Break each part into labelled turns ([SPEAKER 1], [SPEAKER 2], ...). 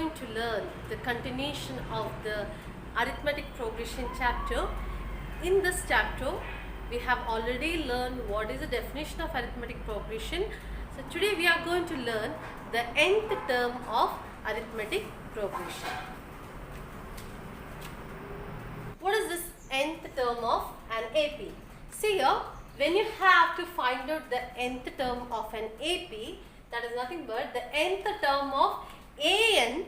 [SPEAKER 1] going to learn the continuation of the arithmetic progression chapter. In this chapter, we have already learned what is the definition of arithmetic progression. So today we are going to learn the nth term of arithmetic progression. What is this nth term of an AP? See here, when you have to find out the nth term of an AP, that is nothing but the nth term of an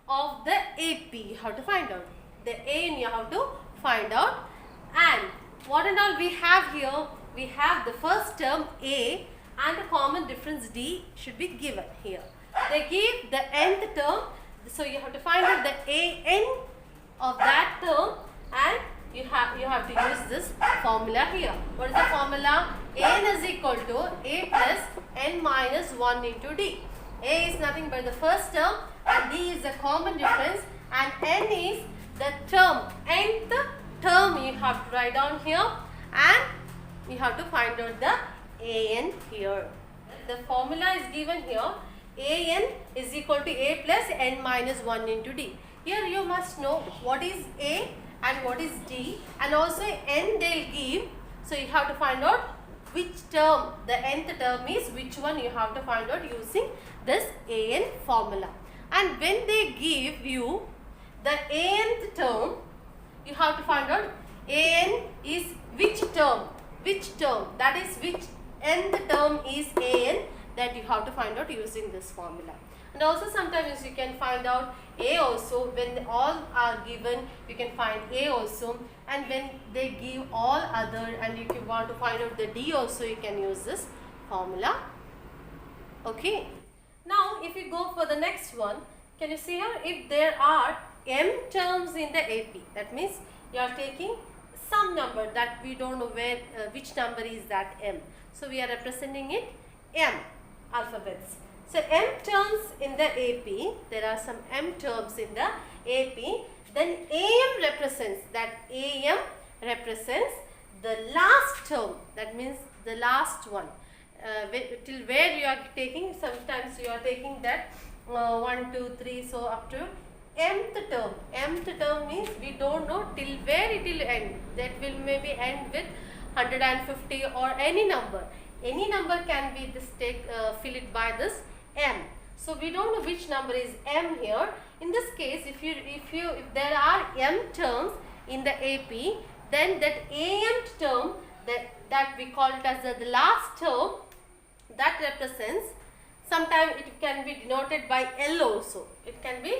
[SPEAKER 1] of the AP you have to find out. The an you have to find out, and what and all we have here, we have the first term a and a common difference d should be given here. They give the nth term, so you have to find out the an of that term, and you have to use this formula here. What is the formula? An is equal to a plus n minus 1 into d. A is nothing but the first term and d is the common difference, and n is the term, nth term you have to write down here, and you have to find out the an here. The formula is given here. An is equal to a plus n minus 1 into d. Here you must know what is a and what is d, and also n they will give. So you have to find out which term, the nth term is which one, you have to find out using this an formula. And when they give you the nth term, you have to find out an is which term, that is which nth term is an, that you have to find out using this formula. And also sometimes you can find out a also. When all are given, you can find a also, and when they give all other, and if you want to find out the d also, you can use this formula. Okay. Now if you go for the next one, can you see here, if there are m terms in the AP, that means you are taking some number that we don't know where which number is that m, so we are representing it m alphabets. So m terms in the AP, there are some m terms in the AP, then am represents, that am represents the last term, that means the last one, till where you are taking. Sometimes you are taking that 1, 2, 3, so up to mth term. Mth term means we don't know till where it will end. That will maybe end with 150 or any number. Any number can be this fill it by this m. So we don't know which number is m here. In this case, if there are m terms in the AP, then that amth term, that we call it as the last term, that represents, sometimes it can be denoted by L also. It can be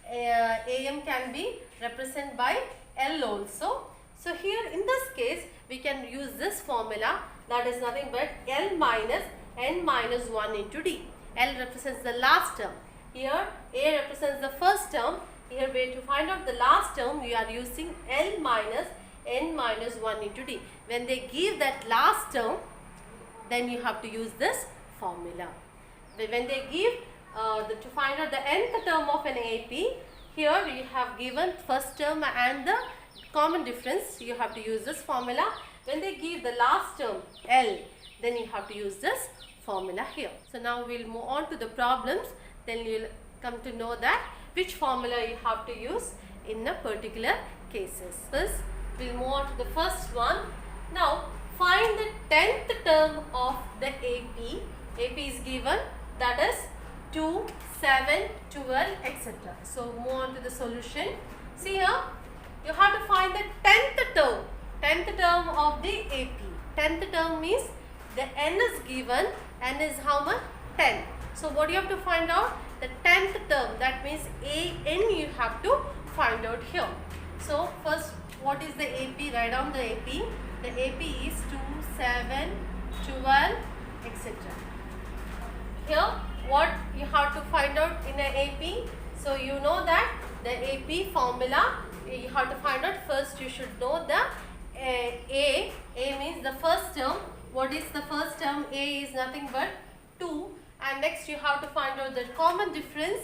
[SPEAKER 1] am can be represented by L also. So here in this case, we can use this formula, that is nothing but L minus n minus 1 into d. L represents the last term. Here A represents the first term. Here we to find out the last term, we are using L minus n minus 1 into d. When they give that last term, then you have to use this formula. When they give to find out the nth term of an AP, here we have given first term and the common difference, you have to use this formula. When they give the last term L, then you have to use this formula here. So now we will move on to the problems, then you will come to know that which formula you have to use in a particular cases. First, we will move on to the first one. Now find the 10th term of the AP. AP is given, that is 2, 7, 12, etc. So move on to the solution. See here, you have to find the 10th term. 10th term of the AP. 10th term means the n is given. N is how much? 10. So what you have to find out? The 10th term, that means an you have to find out here. So first, what is the AP? Write down the AP. The AP is 2, 7, 12, etc. Here, what you have to find out in an AP? So you know that the AP formula, you have to find out first. You should know the A. A means the first term. What is the first term? A is nothing but 2, and next you have to find out the common difference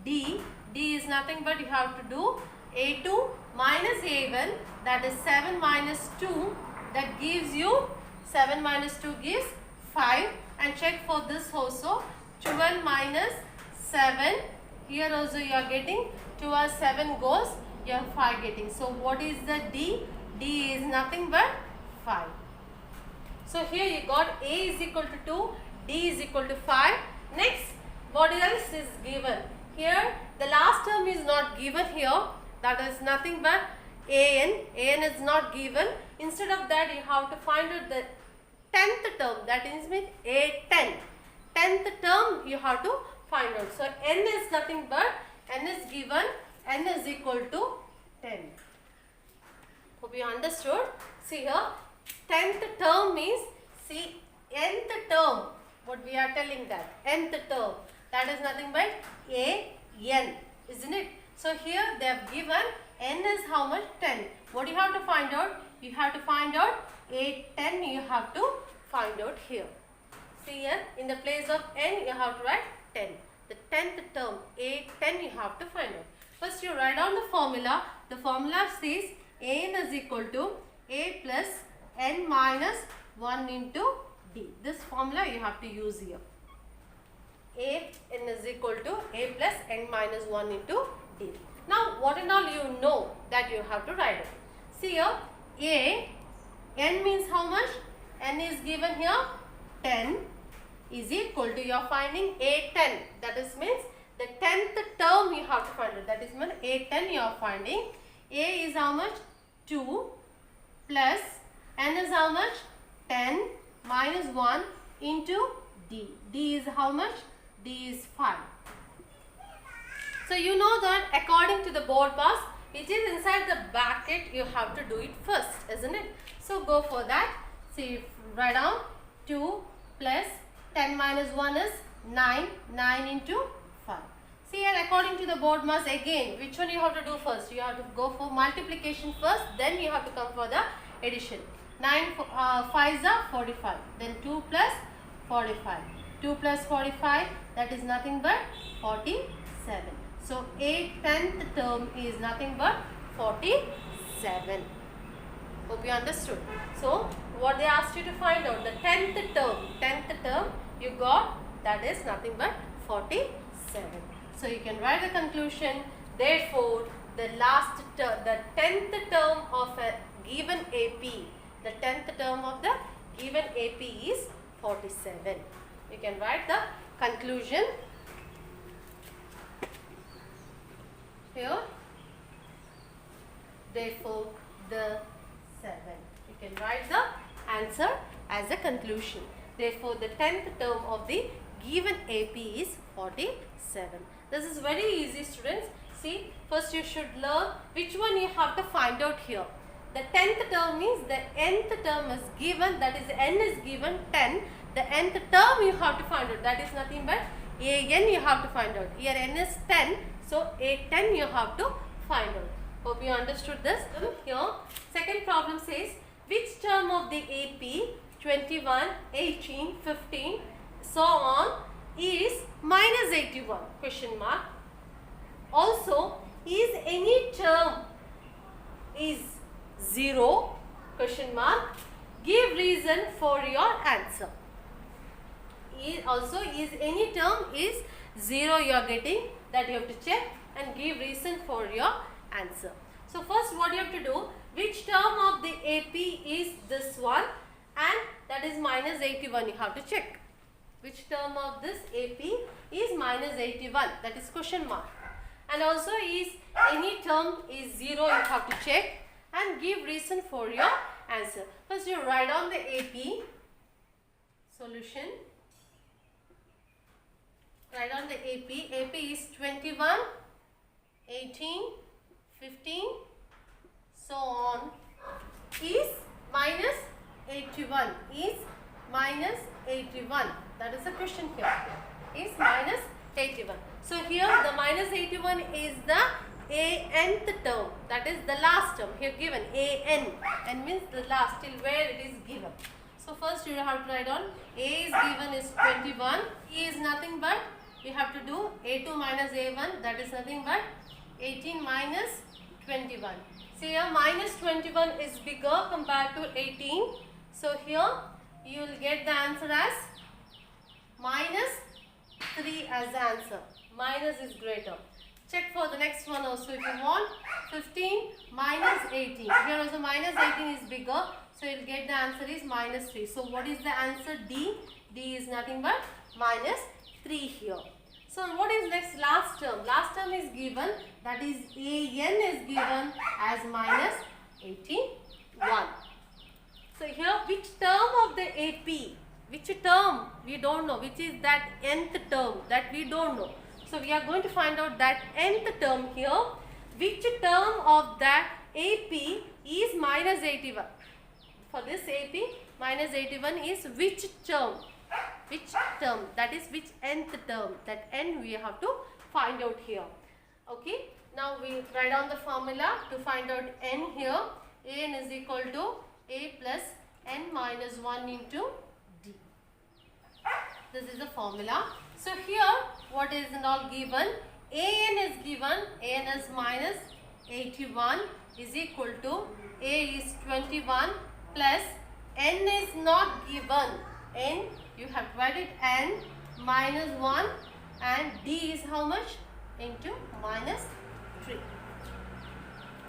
[SPEAKER 1] D. D is nothing but you have to do A2 minus A1, that is 7 minus 2, that gives you 7 minus 2 gives 5, and check for this also 12 minus 7 Here also you are getting 2 or 7 goes, you are 5 getting. So what is the D? D is nothing but 5. So here you got A is equal to 2, D is equal to 5. Next, what else is given? Here the last term is not given here. That is nothing but AN. AN is not given. Instead of that, you have to find out the 10th term. That is means A10. 10th term you have to find out. So N is nothing but N is given. N is equal to 10. Hope you understood. See here, 10th term means, see, nth term, what we are telling that, nth term, that is nothing but A-N, isn't it? So here they have given N is how much? 10. What you have to find out? You have to find out A10, you have to find out here. See here, in the place of N, you have to write 10. The 10th term, A10, you have to find out. First you write down the formula. The formula says An is equal to A plus N minus 1 into D. This formula you have to use here. An is equal to A plus N minus 1 into D. Now what and all you know that you have to write it. See here, A, N means how much? N is given here 10 is equal to, you are finding A10. That is means the 10th term you have to find it. That is means A10 you are finding. A is how much? 2 plus N is how much? 10 minus 1 into D. D is how much? D is 5. So you know that according to the board pass, it is inside the bracket, you have to do it first, isn't it? So go for that. See, write down 2 plus 10 minus 1 is 9. 9 into 5. See here, according to the board mass, again, which one you have to do first? You have to go for multiplication first, then you have to come for the addition. 9 5s are 45. Then 2 plus 45. 2 plus 45, that is nothing but 47. So, 10th term is nothing but 47. Hope you understood. So, what they asked you to find out, the 10th term you got, that is nothing but 47. So, you can write the conclusion. Therefore, the 10th term of a given AP, the 10th term of the given AP is 47. You can write the conclusion here. Therefore, the 7. You can write the answer as a conclusion. Therefore, the 10th term of the given AP is 47. This is very easy, students. See, first you should learn which one you have to find out here. The 10th term means the nth term is given, that is N is given 10. The nth term you have to find out, that is nothing but AN you have to find out. Here N is 10, so A10 you have to find out. Hope you understood this. Here, second problem says, which term of the AP 21, 18, 15, so on is minus 81? Question mark. Also, is any term is 0? Question mark. Give reason for your answer. Also, is any term is 0 you are getting, that you have to check and give reason for your answer. So, first what you have to do, which term of the AP is this one, and that is minus 81 you have to check. Which term of this AP is minus 81, that is question mark. And also, is any term is 0 you have to check and give reason for your answer. First you write down the AP solution. Write down the AP. AP is 21, 18, 15, so on. Is minus 81. Is minus 81. That is the question here. Is minus 81. So here the minus 81 is the nth term. That is the last term. Here given an. N means the last, till where it is given. So first you have to write down A is given is 21. E is nothing but, you have to do A2 minus A1, that is nothing but 18 minus 21. See here minus 21 is bigger compared to 18. So here you will get the answer as minus 3 as the answer. minus is greater. Check for the next one also if you want. 15 minus 18. Here also minus 18 is bigger. So you'll get the answer is minus 3. So what is the answer? D. D is nothing but minus 3 here. So what is next? Last term. Last term is given, that is AN is given as minus 81. So here which term of the AP? Which term? We don't know. Which is that nth term? That we don't know. So we are going to find out that nth term here. Which term of that AP is minus 81? For this AP, minus 81 is which term? Which term? That is which nth term? That n we have to find out here. Okay. Now we write down the formula to find out n here. An is equal to A plus n minus 1 into D. This is the formula. So here what is not given? An is given. An is minus 81 is equal to A is 21 plus n is not given. N you have divided n minus 1 and D is how much? Into minus 3.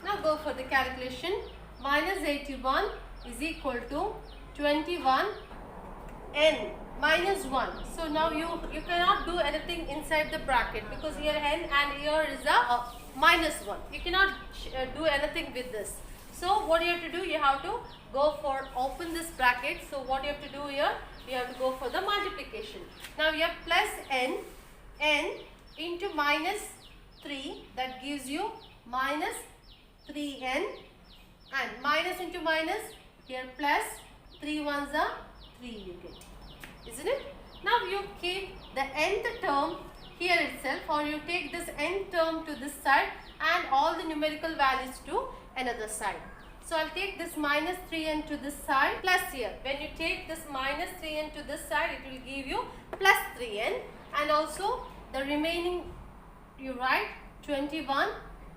[SPEAKER 1] Now go for the calculation. Minus 81 is equal to 21 n minus 1. So now you cannot do anything inside the bracket because here n and here is a minus 1. You cannot do anything with this. So what you have to do, you have to go for open this bracket. So what you have to do here, you have to go for the multiplication. Now you have plus n into minus 3, that gives you minus 3n, and minus into minus, here plus 3 ones are 3 you get, isn't it? Now you keep the nth term here itself, or you take this nth term to this side and all the numerical values to another side. So I'll take this minus 3n to this side plus here. When you take this minus 3n to this side, it will give you plus 3n, and also the remaining you write 21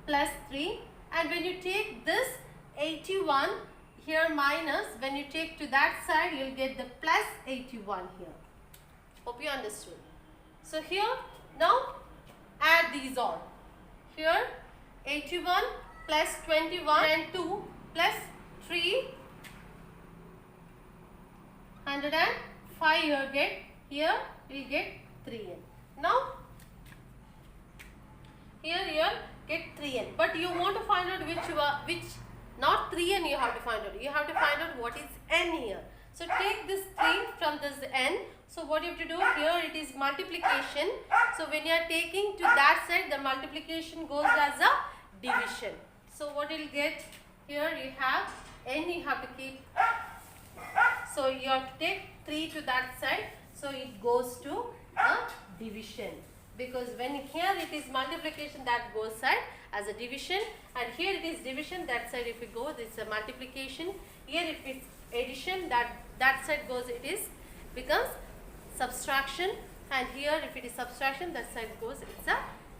[SPEAKER 1] plus 3, and when you take this 81 here minus, when you take to that side you will get the plus 81 here. Hope you understood. So here now add these all. Here 81 plus 21 and 2 plus 305 you get, here you will get 3n. Now here you get 3n, but you want to find out which not 3n you have to find out. You have to find out what is n here. So take this 3 from this n. So what you have to do here, it is multiplication. So when you are taking to that side, the multiplication goes as a division. So what you will get here, you have n you have to keep. So you have to take 3 to that side. So it goes to a division. Because when here it is multiplication, that goes side as a division, and here it is division, that side if we go, this is a multiplication. Here if it's addition, that side goes, it is becomes subtraction, and here if it is subtraction, that side goes, it's a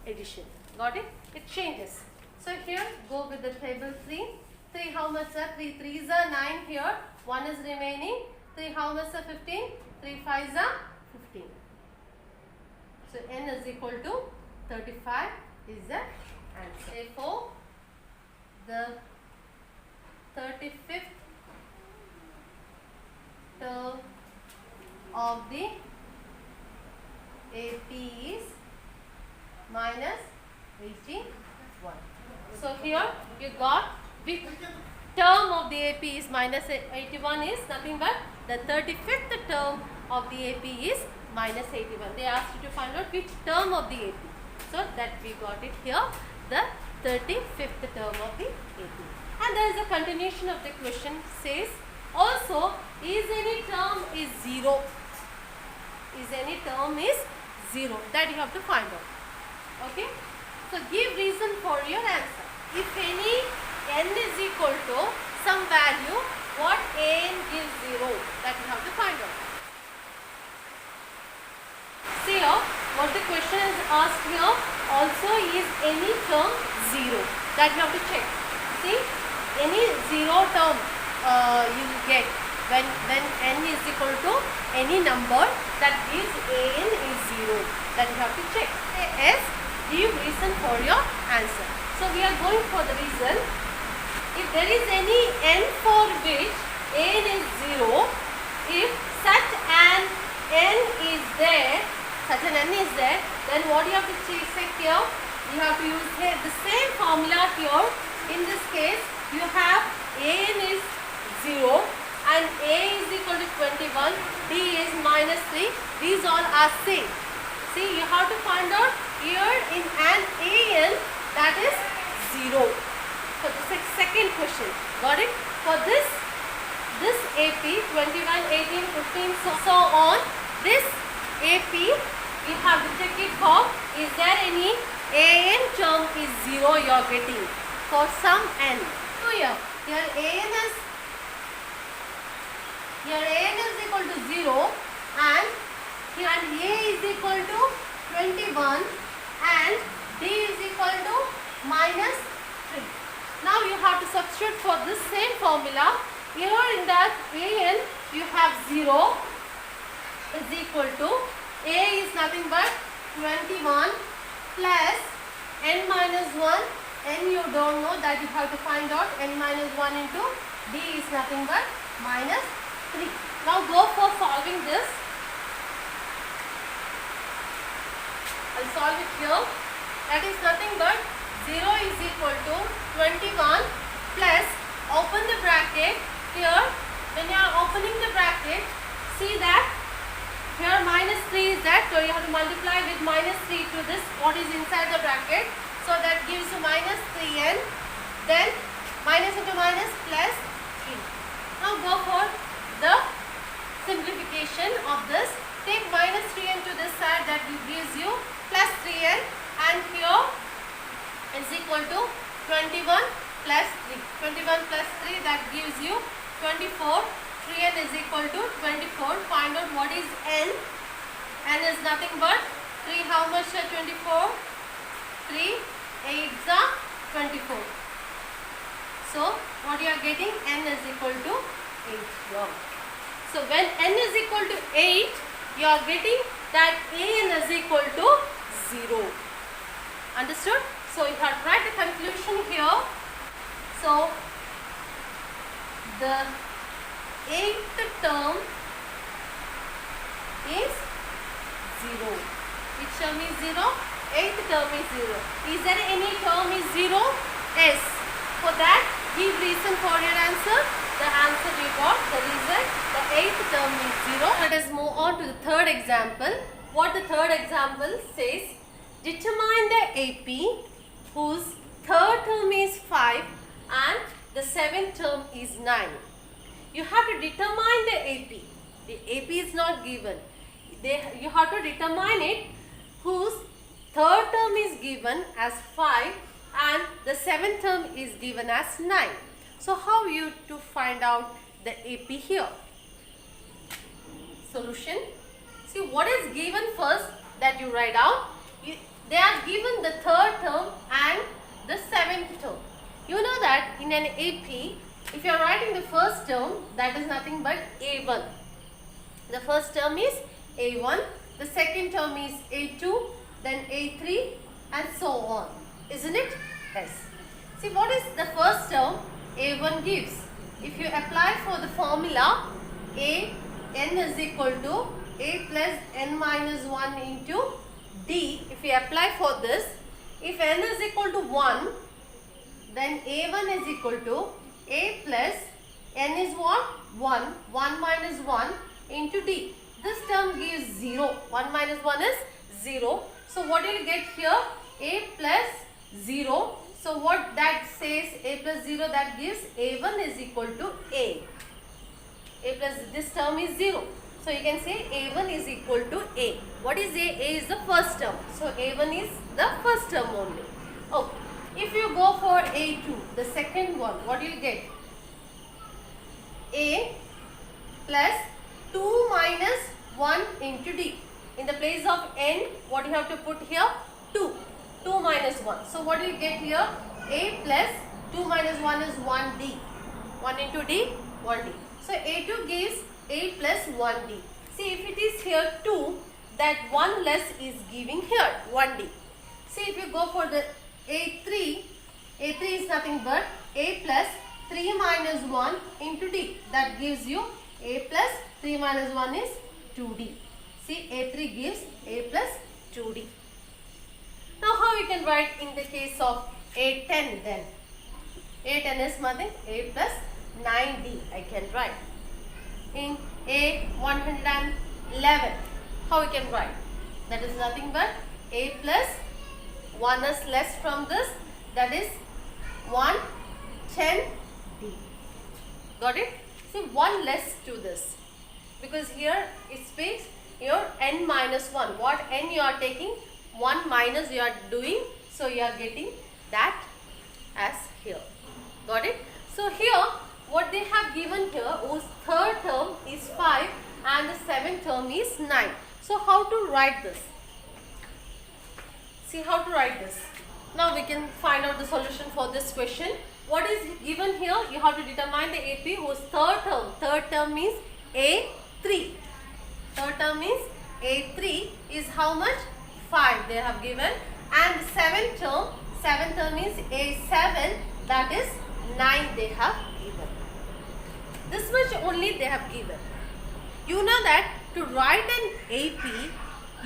[SPEAKER 1] addition. Got it? It changes. So here go with the table 3. 3 how much are 3 3s are 9 here, 1 is remaining. 3 how much are 15? 3 5s are 15. So n is equal to 35 is the answer. Therefore, the 35th term of the AP is minus 81. So here you got which term of the AP is minus 81 is nothing but the 35th term of the AP is minus 81. They asked you to find out which term of the AP. So that we got it here, the 35th term of the AP. And there is a continuation of the question, says also is any term is 0. Is any term is 0, that you have to find out. Okay. So give reason for your answer. If any n is equal to some value, what n gives 0, that you have to find out. See here, what the question is asked here, also is any term 0, that you have to check. See, any 0 term you will get when n is equal to any number that gives an is 0, that you have to check. Say S, give reason for your answer. So we are going for the reason. If there is any n for which n is 0, if such an n is there, then what you have to check here? You have to use here the same formula here. In this case, you have an is 0 and a is equal to 21, d is minus 3. These all are same. See, you have to find out here in an an, that is 0. For the second question, got it? For this AP 21, 18, 15, so on, this AP you have to check it for, is there any an term is 0 you are getting for some n. So here an is equal to 0 and here a is equal to 21 and d is equal to minus 3. Now you have to substitute for this same formula. Here in that an you have 0 is equal to a is nothing but 21 plus n minus 1. N you don't know, that you have to find out. N minus 1 into d is nothing but minus 3. Now go for solving this. I'll solve it here. That is nothing but 0 is equal to 21 plus, open the bracket. Here when you are opening the bracket, see that here minus 3 is that, so you have to multiply with minus 3 to this what is inside the bracket. So that gives you minus 3n, then minus into minus plus 3. Now go for the simplification of this. Take minus 3n to this side, that gives you plus 3n, and here is equal to 21 plus 3. 21 plus 3, that gives you 24. 3n is equal to 24. Find out what is n. N is nothing but 3. How much are 24? 3 8s are 24. So what you are getting, n is equal to 8 here. So when n is equal to 8, you are getting that an is equal to 0. Understood? So you have to write the conclusion here. So the 8th term is 0. Which term is 0? 8th term is 0. Is there any term is 0? Yes. For that, give reason for your answer. The answer we got, the reason, the 8th term is 0. Let us move on to the third example. What the third example says, determine the AP whose third term is 5 and the 7th term is 9. You have to determine the AP. The AP is not given. You have to determine it whose third term is given as 5 and the 7th term is given as 9. So how you to find out the AP here? Solution. See what is given first, that you write down. They are given the third term and the 7th term. You know that in an AP, if you are writing the first term, that is nothing but A1. The first term is A1, the second term is A2, then A3 and so on. Isn't it? Yes. See what is the first term A1 gives. If you apply for the formula A, n is equal to A plus n minus 1 into D. If you apply for this, if n is equal to 1, then A1 is equal to A plus n is what? 1. 1 minus 1 into D. This term gives 0. 1 minus 1 is 0. So what you will get here? A plus 0. So what that says, A plus 0, that gives A1 is equal to A. A plus this term is 0. So you can say A1 is equal to A. What is A? A is the first term. So A1 is the first term only. Okay. If you go for A2, the second one, what do you get? A plus 2 minus 1 into D. In the place of n, what you have to put here? 2. 2 minus 1. So what do you get here? A plus 2 minus 1 is 1D. 1 into D, 1D. So A2 gives A plus 1D. See, if it is here 2, that 1 less is giving here 1D. See, if you go for the A3 is nothing but A plus 3 minus 1 into D. That gives you A plus 3 minus 1 is 2D. See, A3 gives A plus 2D. Now how we can write in the case of A10 then? A10 is nothing, A plus 9D I can write. In A111, how we can write? That is nothing but A plus 1 is less from this, that is 110D. Got it? See, 1 less to this, because here it speaks your n minus 1. What n you are taking, 1 minus you are doing, so you are getting that as here. Got it? So here what they have given here was third term is 5 and the seventh term is 9. So how to write this? See how to write this. Now we can find out the solution for this question. What is given here? You have to determine the AP whose third term. Third term means A3. Third term means A3 is how much? 5 they have given. And seventh term is A7, that is 9 they have given. This much only they have given. You know that to write an AP,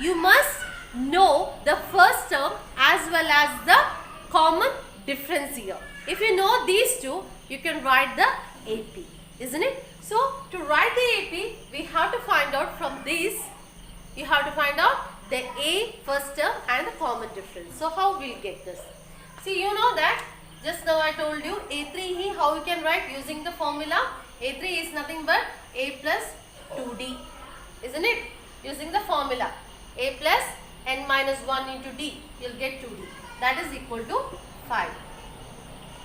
[SPEAKER 1] you must know the first term as well as the common difference here. If you know these two, you can write the AP, isn't it? So to write the AP, we have to find out from these, you have to find out the A first term and the common difference. So how we'll get this? See, you know that just now I told you A3 here, how you can write using the formula. A3 is nothing but A plus 2D, isn't it? Using the formula A plus n minus 1 into D, you'll get 2D. That is equal to 5.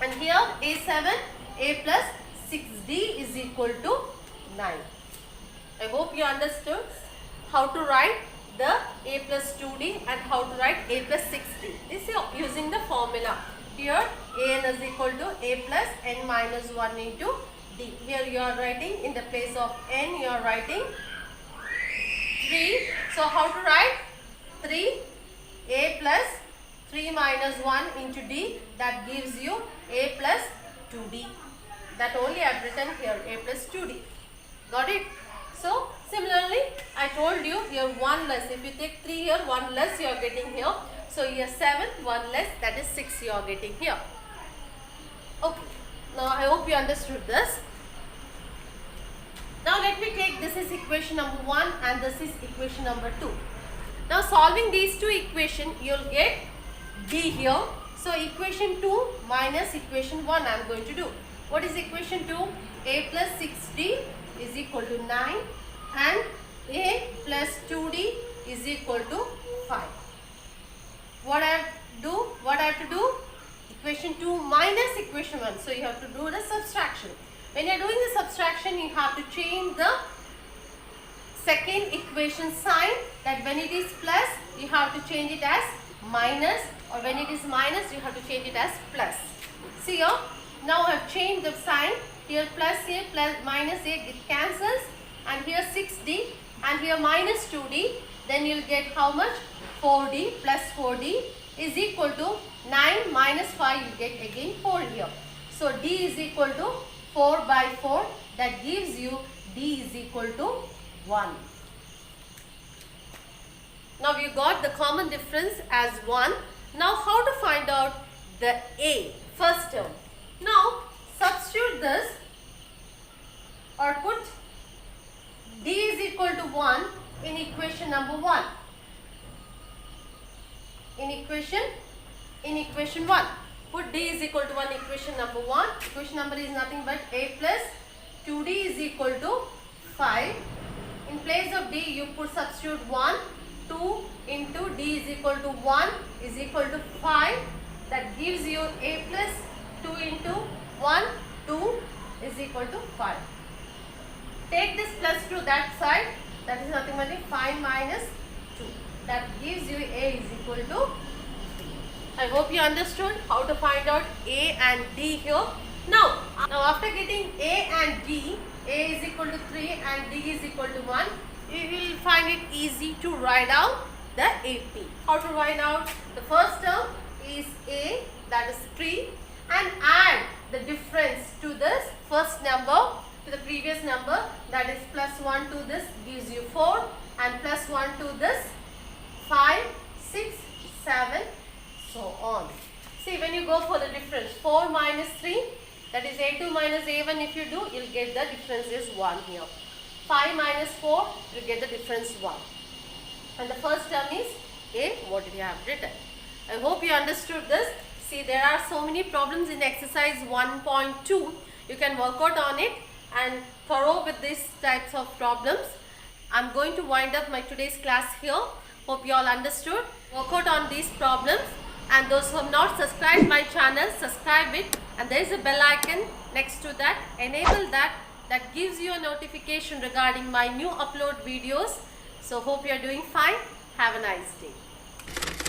[SPEAKER 1] And here A7, A plus 6D is equal to 9. I hope you understood how to write the A plus 2D and how to write A plus 6D. This is using the formula. Here An is equal to A plus n minus 1 into D. Here you are writing in the place of n, you are writing 3. So how to write? 3 A plus 3 minus 1 into D, that gives you A plus 2D. That only I have written here, A plus 2D. Got it? So similarly I told you here 1 less. If you take 3 here, 1 less you are getting here. So here 7, 1 less, that is 6 you are getting here. Okay. Now I hope you understood this. Now let me take, this is equation number 1 and this is equation number 2. Now solving these two equations, you will get D here. So equation 2 minus equation 1 I am going to do. What is equation 2? A plus 6D is equal to 9 and A plus 2D is equal to 5. What I have to do? Equation 2 minus equation 1. So you have to do the subtraction. When you are doing the subtraction, you have to change the second equation sign, that when it is plus, you have to change it as minus, or when it is minus, you have to change it as plus. See here, now I have changed the sign. Here plus A plus minus A, it cancels, and here 6D and here minus 2D, then you will get how much? 4D plus 4D is equal to 9 minus 5, you get again 4 here. So D is equal to 4 by 4, that gives you D is equal to 1. Now you got the common difference as 1. Now how to find out the A, first term? Now substitute this or put D is equal to 1 in equation number 1. In equation 1. Put D is equal to 1 equation number 1. Equation number is nothing but A plus 2D is equal to 5. In place of D you put substitute 1. 2 into D is equal to 1 is equal to 5. That gives you A plus 2 into 1, 2 is equal to 5. Take this plus to that side, that is nothing but 5 minus 2. That gives you A is equal to 3. I hope you understood how to find out A and D here. Now after getting A and D, A is equal to 3 and D is equal to 1, you will find it easy to write out the AP. How to write out? The first term is A, that is 3, and add the difference to this first number to the previous number, that is plus 1 to this gives you 4, and plus 1 to this 5, 6, 7, so on. See, when you go for the difference, 4 minus 3, that is A2 minus A1, if you do, you will get the difference is 1 here. 5 minus 4, you get the difference 1. And the first term is A, what we have written. I hope you understood this. See, there are so many problems in exercise 1.2. You can work out on it and thorough with these types of problems. I'm going to wind up my today's class here. Hope you all understood. Work out on these problems, and those who have not subscribed my channel, subscribe it, and there is a bell icon next to that. Enable that. That gives you a notification regarding my new upload videos. So hope you are doing fine. Have a nice day.